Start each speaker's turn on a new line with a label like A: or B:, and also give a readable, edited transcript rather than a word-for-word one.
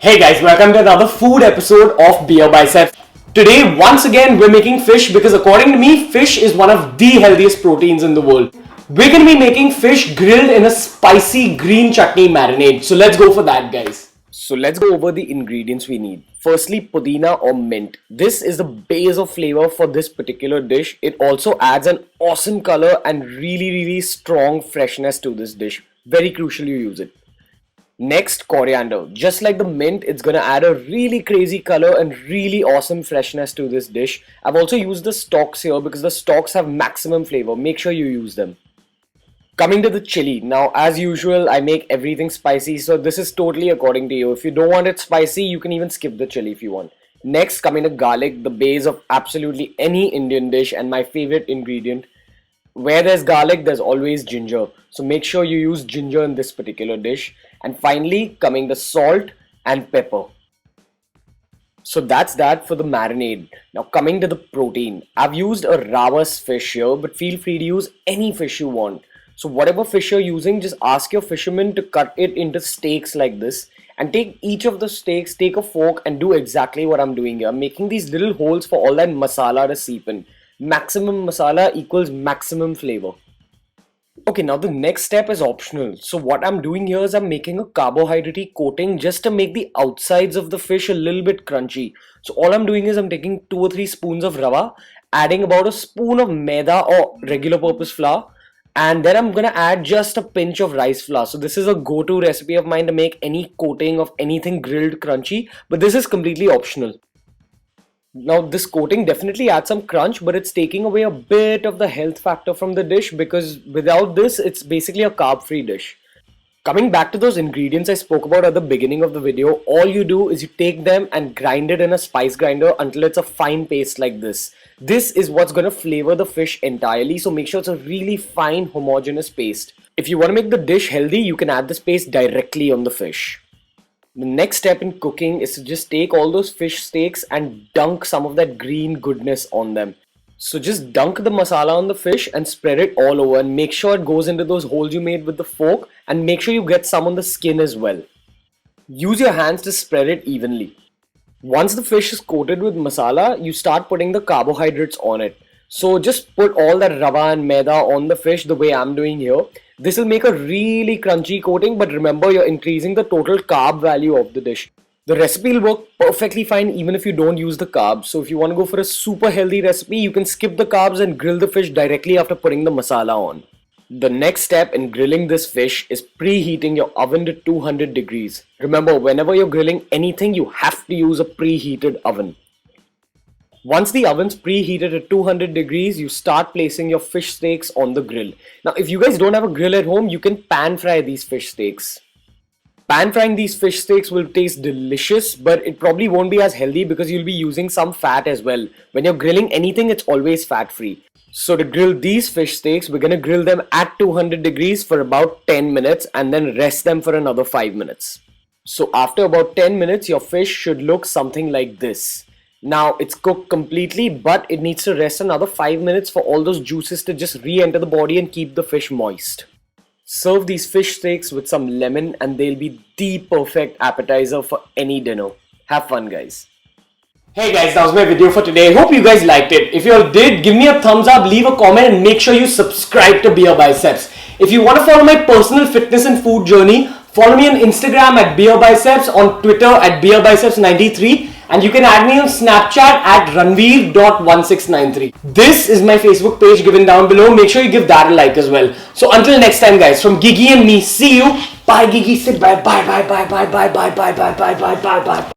A: Hey guys, welcome to another food episode of BeerBiceps. Today, once again, we're making fish because according to me, fish is one of the healthiest proteins in the world. We're going to be making fish grilled in a spicy green chutney marinade. So let's go for that, guys. So let's go over the ingredients we need. Firstly, pudina or mint. This is the base of flavor for this particular dish. It also adds an awesome color and really strong freshness to this dish. Very crucial you use it. Next, coriander. Just like the mint, it's gonna add a really crazy color and really awesome freshness to this dish. I've also used the stalks here because the stalks have maximum flavor. Make sure you use them. Coming to the chili. Now, as usual, I make everything spicy, so this is totally according to you. If you don't want it spicy, you can even skip the chili if you want. Next, coming to garlic, the base of absolutely any Indian dish and my favorite ingredient. Where there's garlic, there's always ginger. So make sure you use ginger in this particular dish. And finally, coming the salt and pepper. So that's that for the marinade. Now coming to the protein. I've used a RAWAS fish here, but feel free to use any fish you want. So whatever fish you're using, just ask your fisherman to cut it into steaks like this. And take each of the steaks, take a fork and do exactly what I'm doing here. I'm making these little holes for all that masala to seep in. Maximum masala equals maximum flavor. Okay, now the next step is optional. So what I'm doing here is I'm making a carbohydrate coating just to make the outsides of the fish a little bit crunchy. So all I'm doing is I'm taking 2 or 3 spoons of rava, adding about a spoon of maida or regular purpose flour, and then I'm gonna add just a pinch of rice flour. So this is a go-to recipe of mine to make any coating of anything grilled crunchy, but this is completely optional. Now this coating definitely adds some crunch, but it's taking away a bit of the health factor from the dish because without this it's basically a carb-free dish. Coming back to those ingredients I spoke about at the beginning of the video, all you do is you take them and grind it in a spice grinder until it's a fine paste like this. This is what's going to flavor the fish entirely, so make sure it's a really fine homogeneous paste. If you want to make the dish healthy, you can add this paste directly on the fish. The next step in cooking is to just take all those fish steaks and dunk some of that green goodness on them. So just dunk the masala on the fish and spread it all over and make sure it goes into those holes you made with the fork and make sure you get some on the skin as well. Use your hands to spread it evenly. Once the fish is coated with masala, you start putting the carbohydrates on it. So just put all that rava and maida on the fish the way I'm doing here. This will make a really crunchy coating, but remember you're increasing the total carb value of the dish. The recipe will work perfectly fine even if you don't use the carbs. So if you want to go for a super healthy recipe, you can skip the carbs and grill the fish directly after putting the masala on. The next step in grilling this fish is preheating your oven to 200 degrees. Remember, whenever you're grilling anything, you have to use a preheated oven. Once the oven's preheated at 200 degrees, you start placing your fish steaks on the grill. Now, if you guys don't have a grill at home, you can pan fry these fish steaks. Pan frying these fish steaks will taste delicious, but it probably won't be as healthy because you'll be using some fat as well. When you're grilling anything, it's always fat-free. So to grill these fish steaks, we're gonna grill them at 200 degrees for about 10 minutes and then rest them for another 5 minutes. So after about 10 minutes, your fish should look something like this. Now it's cooked completely, but it needs to rest another 5 minutes for all those juices to just re-enter the body and keep the fish moist. Serve these fish steaks with some lemon and they'll be the perfect appetizer for any dinner. Have fun, guys. Hey guys, that was my video for today. Hope you guys liked it. If you all did, give me a thumbs up, leave a comment and make sure you subscribe to BeerBiceps. If you want to follow my personal fitness and food journey, follow me on Instagram at BeerBiceps, on Twitter at BeerBiceps93, and you can add me on Snapchat at ranveer.1693. This is my Facebook page given down below. Make sure you give that a like as well. So until next time, guys, from Gigi and me, see you. Bye, Gigi. Say bye, bye, bye, bye, bye, bye, bye, bye, bye, bye, bye, bye, bye.